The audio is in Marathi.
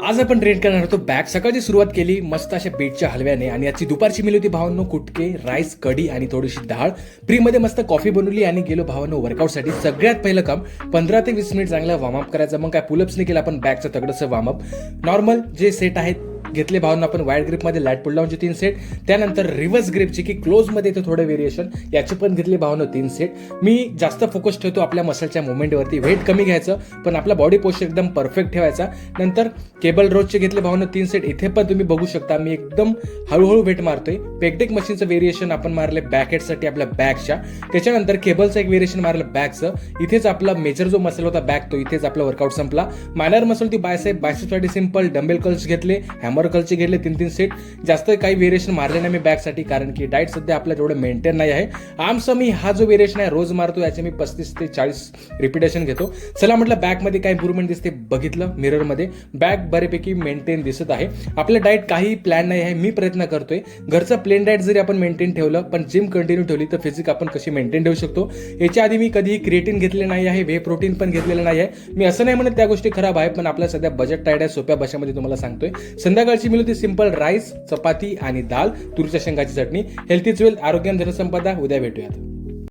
आज आपण ट्रेन करणार होतो बॅग. सकाळची सुरुवात केली मस्त अशा बीटच्या हलव्याने आणि याची दुपारची मिल होती भावांनो कुटके, राईस, कढी आणि थोडीशी डाळ. फ्रीमध्ये मस्त कॉफी बनवली आणि गेलो भावांनो वर्कआउटसाठी. सगळ्यात पहिलं काम 15 ते 20 मिनिट चांगला वॉर्मअप करायचं. मग काय पुलअप्स नाही केलं आपण, बॅगचं तगडंसं वॉर्मअप. नॉर्मल जे सेट आहेत घेतले भावांना आपण वाईड ग्रिपमध्ये, लॅट पुल डाऊनचे 3 सेट. त्यानंतर रिव्हर्स ग्रिपचे की क्लोजमध्ये येतं थोडं व्हेरिएशन, याचे पण घेतले भावांनो 3 सेट. मी जास्त फोकस ठेवतो आपल्या मसलच्या मुवमेंटवरती. वेट कमी घ्यायचं पण आपला बॉडी पोस्चर एकदम परफेक्ट ठेवायचा. नंतर केबल रोजचे घेतले भावांनो 3 सेट. इथे पण तुम्ही बघू शकता मी एकदम हळूहळू वेट मारतोय. पेकडेक मशीनचं व्हेरिएशन आपण मारले बॅक हेडसाठी आपल्या बॅकच्या. त्याच्यानंतर केबलचं एक व्हेरिएशन मारलं बॅकचं. इथेच आपला मेजर जो मसल होता बॅक तो इथेच आपला वर्कआउट संपला. मायनर मसल ती बायसेपसाठी सिंपल डंबेल कर्ल्स घेतले, हॅमर कर्लचे घेतले 3-3 सेट. जास्त काही व्हेरिएशन मारले नाही मी बॅकसाठी, कारण की डाएट सध्या आपल्या जेवढं मेंटेन नाही आहे. आर्म्सचा मी हा जो व्हेरिएशन आहे रोज मारतो, याचे मी 35 ते 40 रिपिटेशन घेतो. चला म्हटलं बॅकमध्ये काय इम्प्रूव्हमेंट दिसते बघितलं मिररमध्ये. बॅक बऱ्यापैकी मेंटेन दिसत आहे. आपलं डाएट काही प्लॅन नाही आहे, मी प्रयत्न करतोय. घरचं प्लेन डाएट जरी आपण मेंटेन ठेवलं पण जिम कंटिन्यू ठेवली तर फिजिक आपण कशी मेंटेन ठेवू शकतो. याच्या आधी मी कधीही क्रिएटिन घेतले नाही आहे, वे प्रोटीन पण घेतलेलं नाही आहे. मी असं नाही म्हणत त्या गोष्टी खराब आहे, पण आपल्या सध्या बजेट टाईट आहे. सोप्या भाषेमध्ये तुम्हाला सांगतोय. संध्याकाळची मिल होती सिंपल राईस, चपाती आणि दाल, तुरीच्या शेंगाची चटणी. हेल्थीच वेल्थ, आरोग्य जनसंपदा. उद्या भेटूयात.